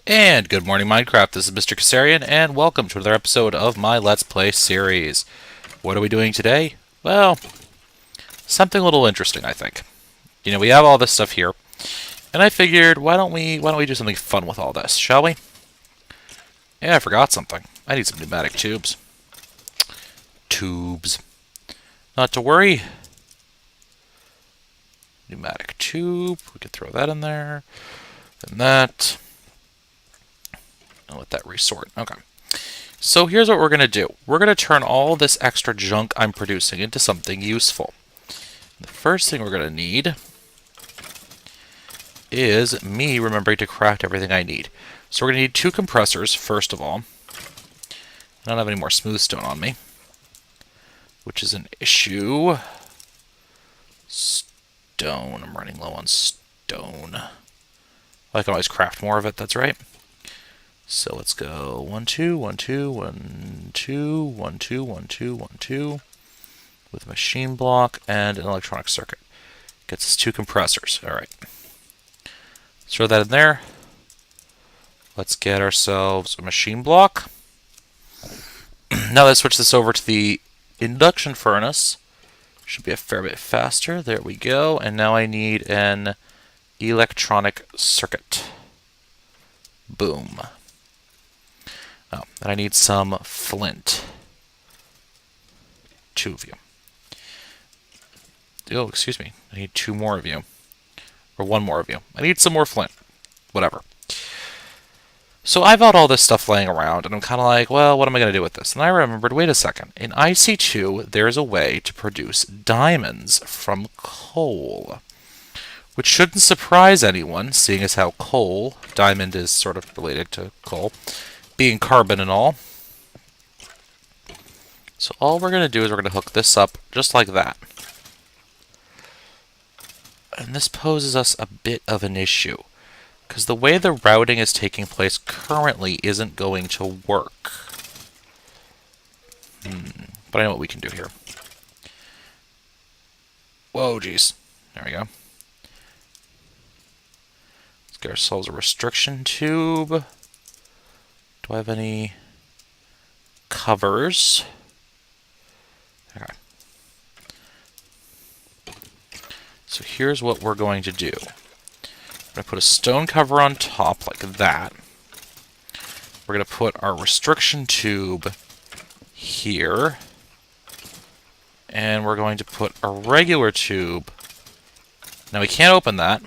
And good morning, Minecraft. This is Mr. Keserian, and welcome to another episode of my Let's Play series. What are we doing today? Well, something a little interesting, I think. You know, we have all this stuff here, and I figured, why don't we do something fun with all this, shall we? Yeah, I forgot something. I need some pneumatic tubes. Tubes. Not to worry. Pneumatic tube. We could throw that in there. And that. I'll let that resort. Okay. So here's what we're going to do. We're going to turn all this extra junk I'm producing into something useful. The first thing we're going to need is me remembering to craft everything I need. So we're going to need 2 compressors, first of all. I don't have any more smooth stone on me, which is an issue. Stone. I'm running low on stone. I can always craft more of it, that's right. So let's go 1, 2, 1, 2, 1, 2, 1, 2, 1, 2, 1, 2 with a machine block and an electronic circuit. Gets us 2 compressors. Alright. Let's throw that in there. Let's get ourselves a machine block. Now let's switch this over to the induction furnace. Should be a fair bit faster. There we go. And now I need an electronic circuit. Boom. Oh, and I need some flint. 2 of you. Oh, excuse me. I need 2 more of you. Or 1 more of you. I need some more flint. Whatever. So I've got all this stuff laying around, and I'm kind of like, well, what am I going to do with this? And I remembered, wait a second. In IC2, there's a way to produce diamonds from coal. Which shouldn't surprise anyone, seeing as how diamond is sort of related to coal, being carbon and all. So all we're going to do is we're going to hook this up just like that. And this poses us a bit of an issue, because the way the routing is taking place currently isn't going to work. But I know what we can do here. Whoa, geez. There we go. Let's get ourselves a restriction tube. Do I have any covers? Okay. So here's what we're going to do. I'm going to put a stone cover on top like that. We're going to put our restriction tube here. And we're going to put a regular tube. Now we can't open that.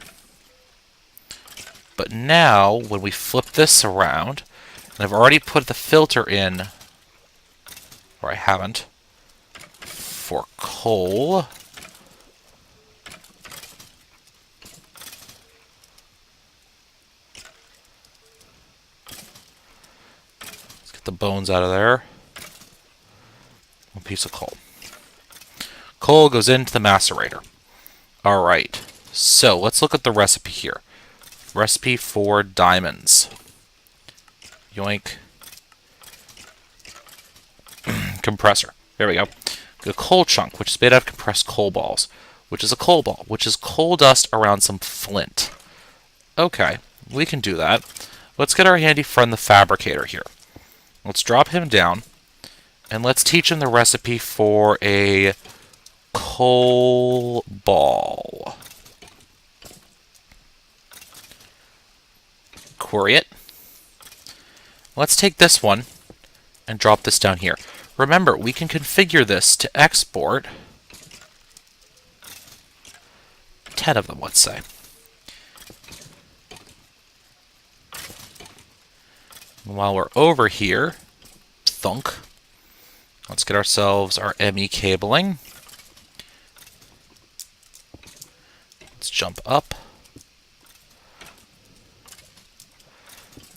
But now, when we flip this around, and I've already put the filter in, or I haven't, for coal. Let's get the bones out of there. 1 piece of coal. Coal goes into the macerator. Alright, so let's look at the recipe here. Recipe for diamonds. Yoink. Compressor. There we go. The coal chunk, which is made out of compressed coal balls, which is a coal ball, which is coal dust around some flint. Okay, we can do that. Let's get our handy friend the fabricator here. Let's drop him down, and let's teach him the recipe for a coal ball. Query it. Let's take this one and drop this down here. Remember, we can configure this to export 10 of them, let's say. And while we're over here, thunk, let's get ourselves our ME cabling. Let's jump up.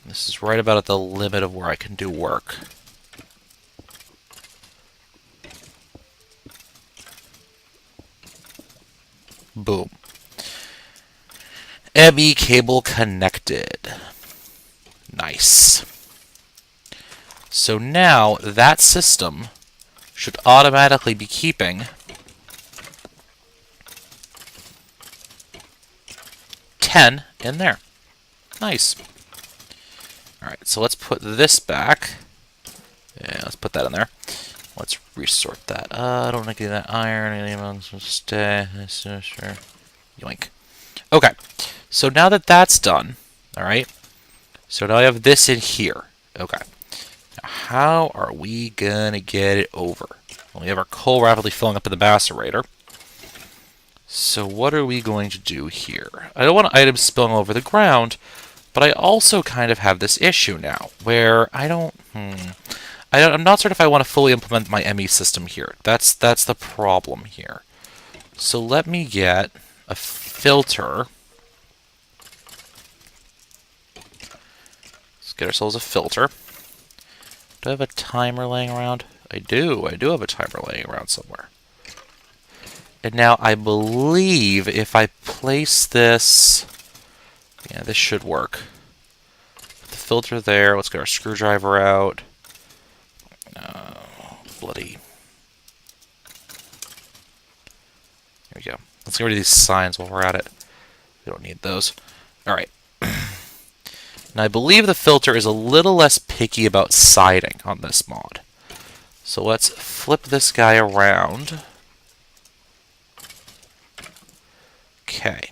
This is right about at the limit of where I can do work. Boom. ME cable connected. Nice. So now that system should automatically be keeping 10 in there. Nice. Alright, so let's put this back. Yeah, let's put that in there. Let's resort that. I don't want to get that iron. Anyone stay. Sure. Yoink. Okay, so now that that's done, alright, so now I have this in here. Okay. Now how are we gonna get it over? Well, we have our coal rapidly filling up in the macerator. So what are we going to do here? I don't want items spilling over the ground, but I also kind of have this issue now, where I'm not certain if I want to fully implement my ME system here. That's the problem here. So let me get a filter. Let's get ourselves a filter. Do I have a timer laying around? I do. I do have a timer laying around somewhere. And now I believe if I place this... Yeah, this should work. Put the filter there. Let's get our screwdriver out. Bloody... There we go. Let's get rid of these signs while we're at it. We don't need those. Alright. Now I believe the filter is a little less picky about siding on this mod. So let's flip this guy around. Okay.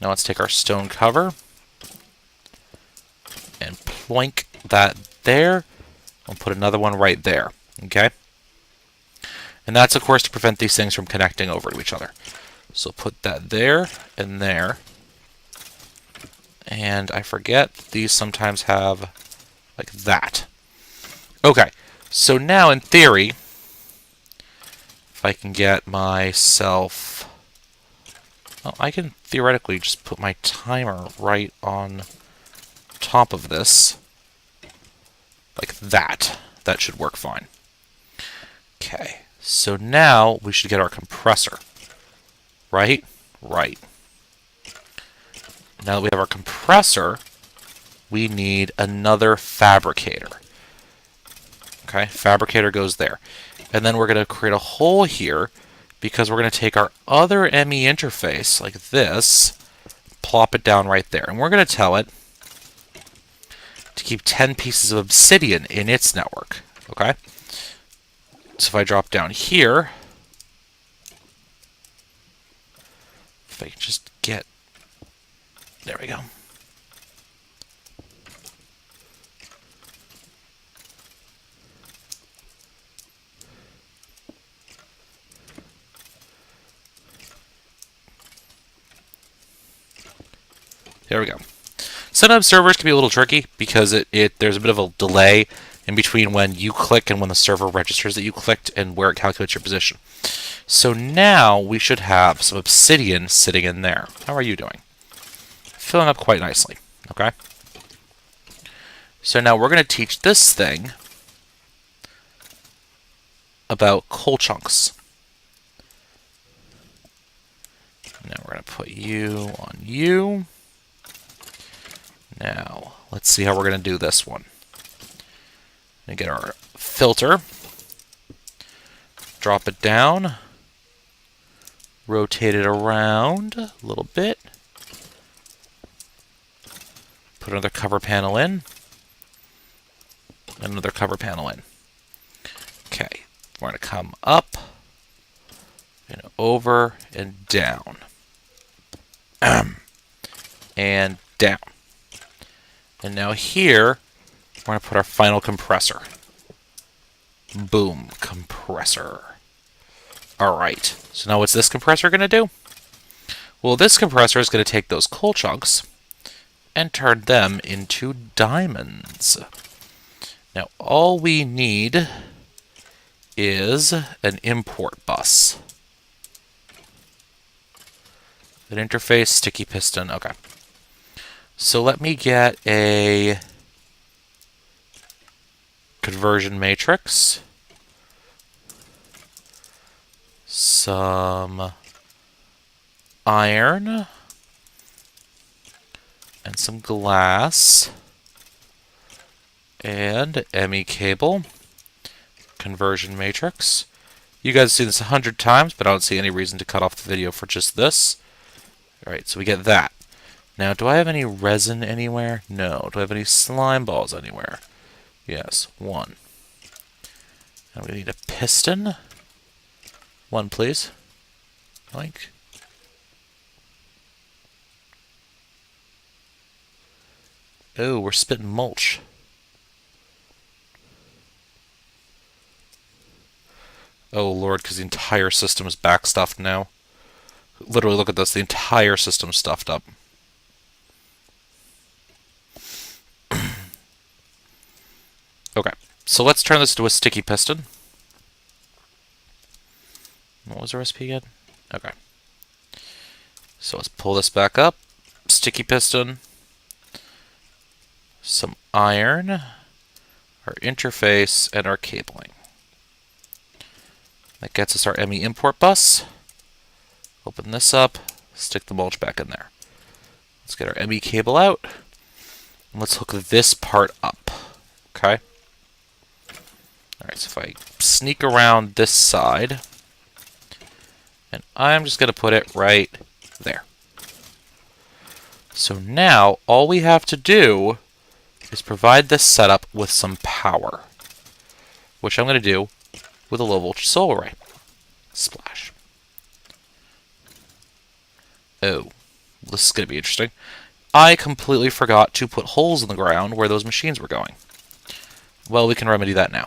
Now let's take our stone cover and ploink that there. We'll put another one right there. Okay? And that's, of course, to prevent these things from connecting over to each other. So put that there and there. And I forget, these sometimes have like that. Okay, so now in theory, if I can get myself... Well, I can theoretically just put my timer right on top of this. Like that. That should work fine. Okay, so now we should get our compressor. Right? Right. Now that we have our compressor, we need another fabricator. Okay, fabricator goes there. And then we're going to create a hole here because we're going to take our other ME interface, like this, plop it down right there. And we're going to tell it to keep 10 pieces of obsidian in its network. Okay? So if I drop down here, if I can just get... There we go. There we go. Sometimes servers can be a little tricky because there's a bit of a delay in between when you click and when the server registers that you clicked and where it calculates your position. So now we should have some obsidian sitting in there. How are you doing? Filling up quite nicely. Okay? So now we're going to teach this thing about coal chunks. Now we're going to put you on you. Now, let's see how we're going to do this one. Going to get our filter. Drop it down. Rotate it around a little bit. Put another cover panel in. Another cover panel in. Okay, we're going to come up and over and down. And down. And now here, we're going to put our final compressor. Boom, compressor. Alright, so now what's this compressor going to do? Well, this compressor is going to take those coal chunks and turn them into diamonds. Now, all we need is an import bus. An interface, sticky piston, okay. So let me get a conversion matrix, some iron, and some glass, and ME cable, conversion matrix. You guys have seen this 100 times, but I don't see any reason to cut off the video for just this. Alright, so we get that. Now, do I have any resin anywhere? No. Do I have any slime balls anywhere? Yes, one. And we need a piston. One, please. Like. Oh, we're spitting mulch. Oh, Lord, because the entire system is backstuffed now. Literally, look at this. The entire system's stuffed up. Okay, so let's turn this to a sticky piston. What was the recipe again? Okay. So let's pull this back up. Sticky piston. Some iron. Our interface and our cabling. That gets us our ME import bus. Open this up. Stick the mulch back in there. Let's get our ME cable out. And let's hook this part up. Okay? Alright, so if I sneak around this side, and I'm just going to put it right there. So now, all we have to do is provide this setup with some power, which I'm going to do with a low voltage solar array. Splash. Oh, this is going to be interesting. I completely forgot to put holes in the ground where those machines were going. Well, we can remedy that now.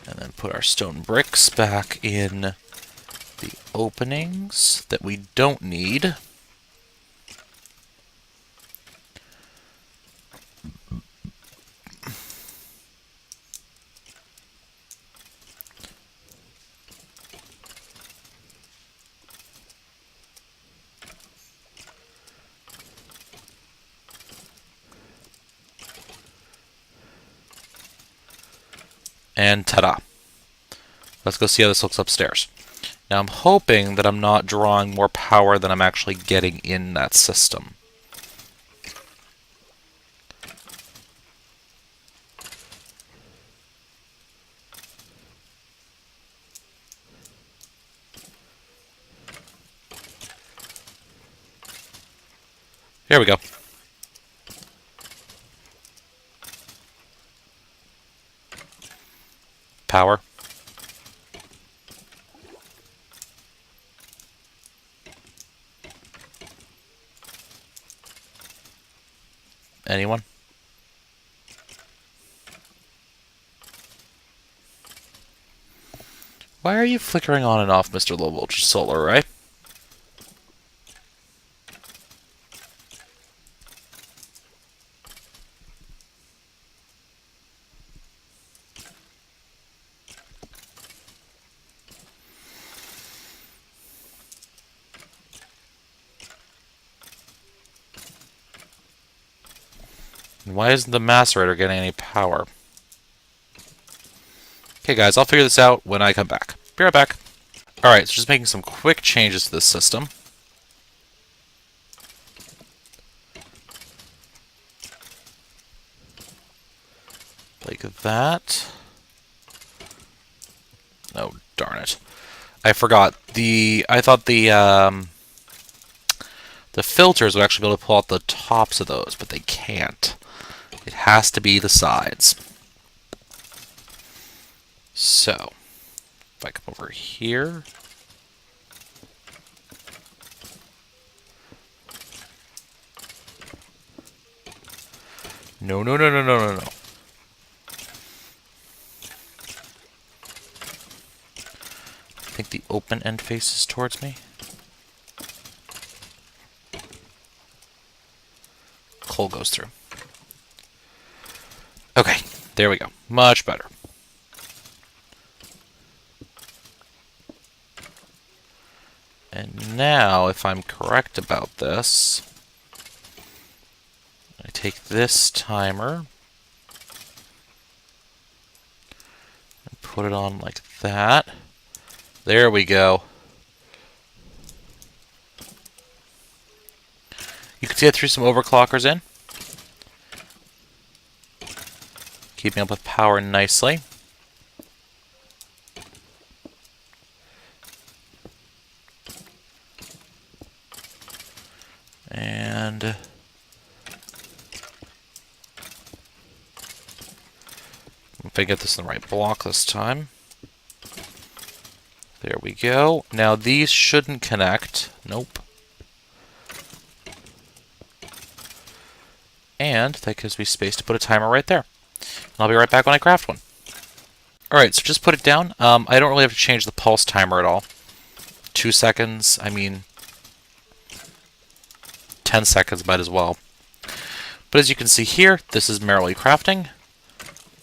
And then put our stone bricks back in the openings that we don't need. And ta-da! Let's go see how this looks upstairs. Now I'm hoping that I'm not drawing more power than I'm actually getting in that system. Here we go. Power. Anyone? Why are you flickering on and off, Mr. Low Voltage Solar Array? And why isn't the macerator getting any power? Okay, guys, I'll figure this out when I come back. Be right back. Alright, so just making some quick changes to this system. Like that. Oh, darn it. I forgot. I thought the filters would actually be able to pull out the tops of those, but they can't. It has to be the sides. So, if I come over here. No, no, no, no, no, no, no. I think the open end faces towards me. Coal goes through. Okay, there we go. Much better. And now, if I'm correct about this, I take this timer and put it on like that. There we go. You can see it through some overclockers in. Keeping up with power nicely. And if I get this in the right block this time. There we go. Now these shouldn't connect. Nope. And that gives me space to put a timer right there. And I'll be right back when I craft one. Alright, so just put it down. I don't really have to change the pulse timer at all. 2 seconds, I mean, 10 seconds might as well. But as you can see here, this is merrily crafting.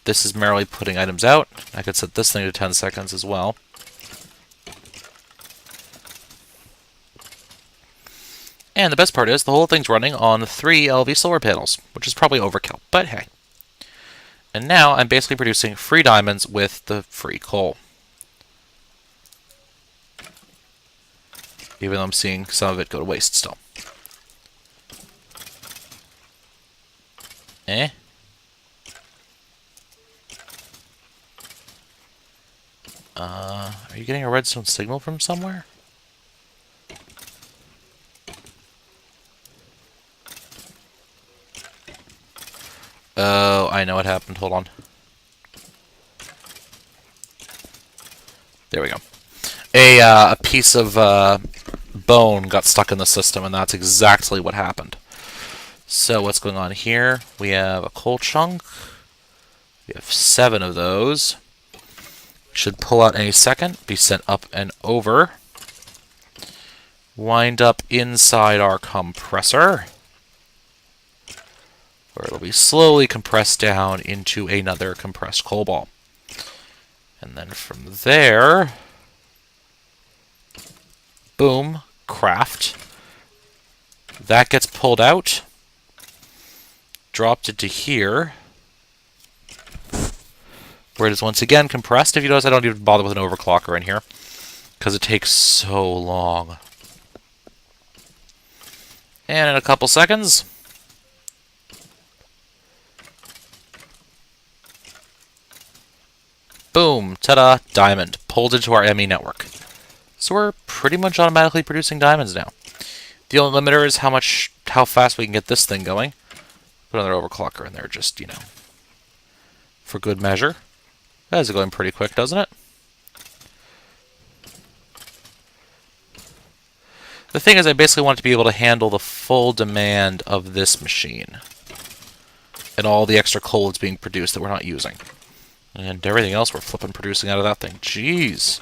This is merrily putting items out. I could set this thing to 10 seconds as well. And the best part is, the whole thing's running on 3 LV solar panels, which is probably overkill, but hey. And now I'm basically producing free diamonds with the free coal. Even though I'm seeing some of it go to waste still. Are you getting a redstone signal from somewhere? Oh, I know what happened. Hold on. There we go. A piece of bone got stuck in the system, and that's exactly what happened. So what's going on here? We have a coal chunk. We have 7 of those. Should pull out any second. Be sent up and over. Wind up inside our compressor, where it'll be slowly compressed down into another compressed coal ball. And then from there, boom, craft. That gets pulled out, dropped into here, where it is once again compressed. If you notice, I don't even bother with an overclocker in here, because it takes so long. And in a couple seconds, boom, ta-da, diamond, pulled into our ME network. So we're pretty much automatically producing diamonds now. The only limiter is how fast we can get this thing going. Put another overclocker in there, just, you know, for good measure. That is going pretty quick, doesn't it? The thing is, I basically want to be able to handle the full demand of this machine. And all the extra coal that's being produced that we're not using. And everything else we're flipping producing out of that thing. Jeez.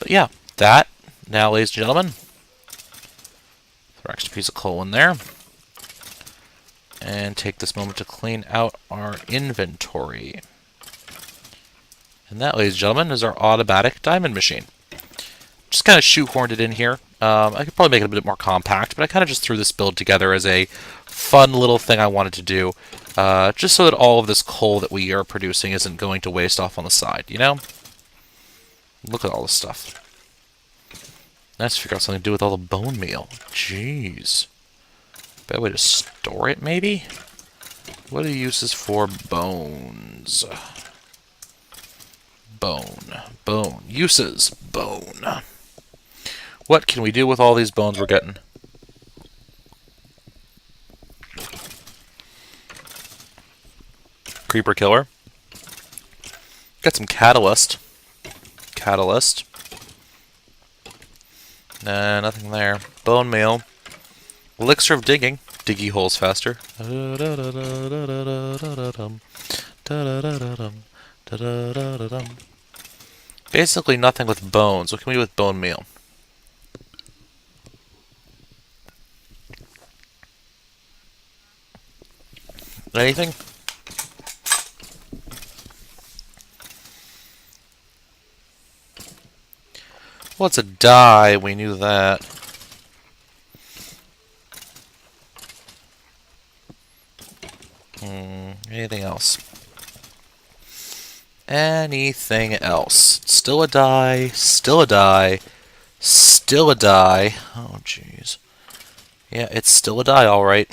But yeah, that, now ladies and gentlemen, throw an extra piece of coal in there. And take this moment to clean out our inventory. And that, ladies and gentlemen, is our automatic diamond machine. Just kind of shoehorned it in here. I could probably make it a bit more compact, but I kind of just threw this build together as a fun little thing I wanted to do. Just so that all of this coal that we are producing isn't going to waste off on the side, you know? Look at all this stuff. Nice to figure out something to do with all the bone meal. Jeez. Better way to store it, maybe? What are the uses for bones? Bone. Bone. Uses. Bone. What can we do with all these bones we're getting? Creeper killer. Got some catalyst. Catalyst. Nah, nothing there. Bone meal. Elixir of digging. Diggy holes faster. Basically nothing with bones. What can we do with bone meal? Anything? Well, it's a dye. We knew that. Anything else? Anything else? Still a dye. Still a dye. Still a dye. Oh, jeez. Yeah, it's still a dye, all right.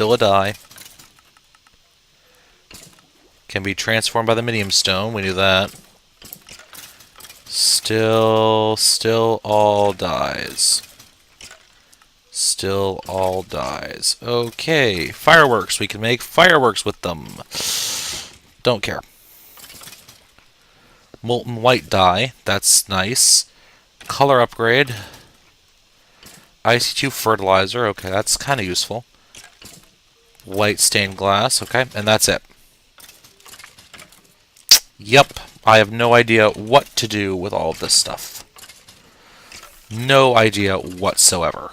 Still a die. Can be transformed by the medium stone. We knew that. Still all dies. Still all dies. Okay, fireworks. We can make fireworks with them. Don't care. Molten white dye. That's nice. Color upgrade. IC2 fertilizer. Okay, that's kind of useful. White stained glass. Okay, and that's it. Yep, I have no idea what to do with all of this stuff. No idea whatsoever.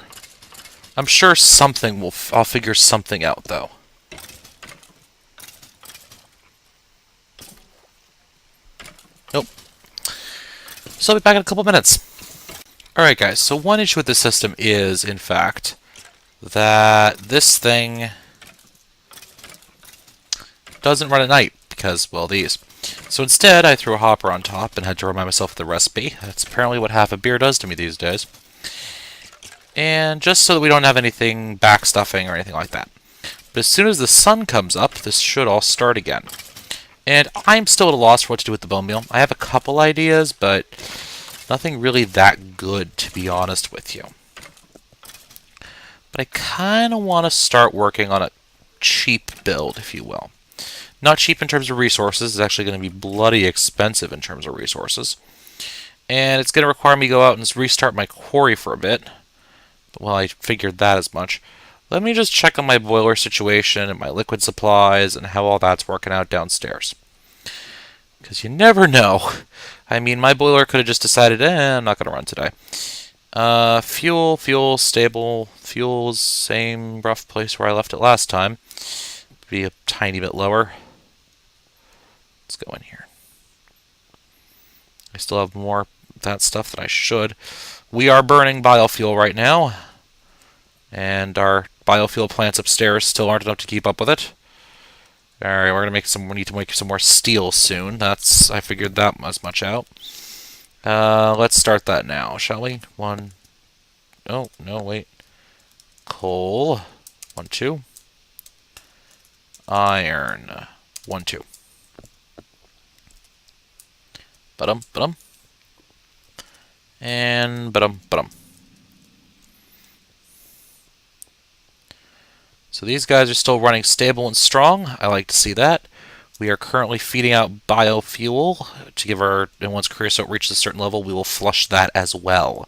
I'm sure something will... I'll figure something out, though. Nope. So I'll be back in a couple minutes. Alright, guys, so one issue with this system is, in fact, that this thing doesn't run at night, because, well, these. So instead, I threw a hopper on top and had to remind myself of the recipe. That's apparently what half a beer does to me these days. And just so that we don't have anything backstuffing or anything like that. But as soon as the sun comes up, this should all start again. And I'm still at a loss for what to do with the bone meal. I have a couple ideas, but nothing really that good, to be honest with you. But I kind of want to start working on a cheap build, if you will. Not cheap in terms of resources. It's actually going to be bloody expensive in terms of resources. And it's going to require me to go out and restart my quarry for a bit. Well, I figured that as much. Let me just check on my boiler situation and my liquid supplies and how all that's working out downstairs. Because you never know. I mean, my boiler could have just decided, I'm not going to run today. Fuel, stable. Fuel's same rough place where I left it last time. Be a tiny bit lower. Let's go in here. I still have more of that stuff than I should. We are burning biofuel right now. And our biofuel plants upstairs still aren't enough to keep up with it. Alright, we're gonna make some. We need to make some more steel soon. I figured that as much out. Let's start that now, shall we? One. Oh, no, wait. Coal. 1, 2. Iron. 1, 2. Ba-dum. And ba-dum. So these guys are still running stable and strong. I like to see that. We are currently feeding out biofuel to give our... And once creosote reaches a certain level, we will flush that as well.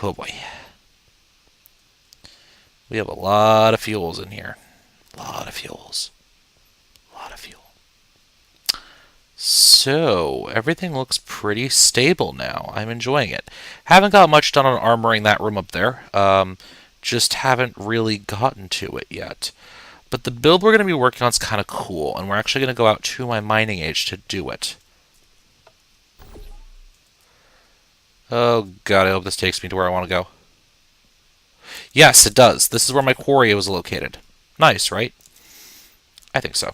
Oh boy. We have a lot of fuels in here. A lot of fuels. So, everything looks pretty stable now. I'm enjoying it. Haven't got much done on armoring that room up there. Just haven't really gotten to it yet. But the build we're going to be working on is kind of cool, and we're actually going to go out to my mining age to do it. Oh god, I hope this takes me to where I want to go. Yes, it does. This is where my quarry was located. Nice, right? I think so.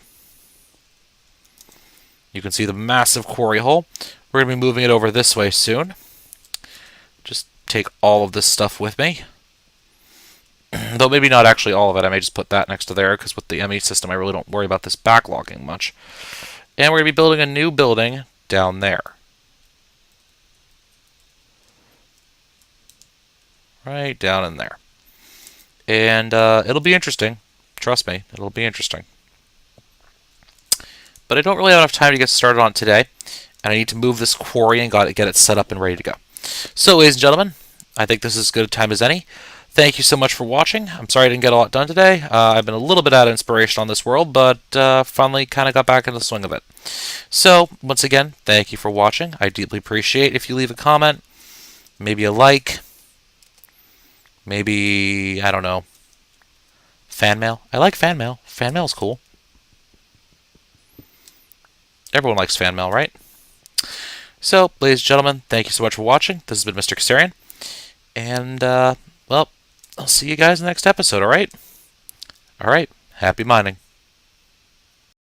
You can see the massive quarry hole. We're going to be moving it over this way soon. Just take all of this stuff with me. Though maybe not actually all of it. I may just put that next to there, because with the ME system, I really don't worry about this backlogging much. And we're going to be building a new building down there. Right down in there. And it'll be interesting. Trust me, it'll be interesting. But I don't really have enough time to get started on today, and I need to move this quarry and get it set up and ready to go. So, ladies and gentlemen, I think this is as good a time as any. Thank you so much for watching. I'm sorry I didn't get a lot done today. I've been a little bit out of inspiration on this world, but finally kind of got back in the swing of it. So, once again, thank you for watching. I deeply appreciate if you leave a comment, maybe a like, maybe, I don't know, fan mail. I like fan mail. Fan mail's cool. Everyone likes fan mail, right? So, ladies and gentlemen, thank you so much for watching. This has been Mr. Keserian. And, well, I'll see you guys in the next episode, alright? Alright, happy mining.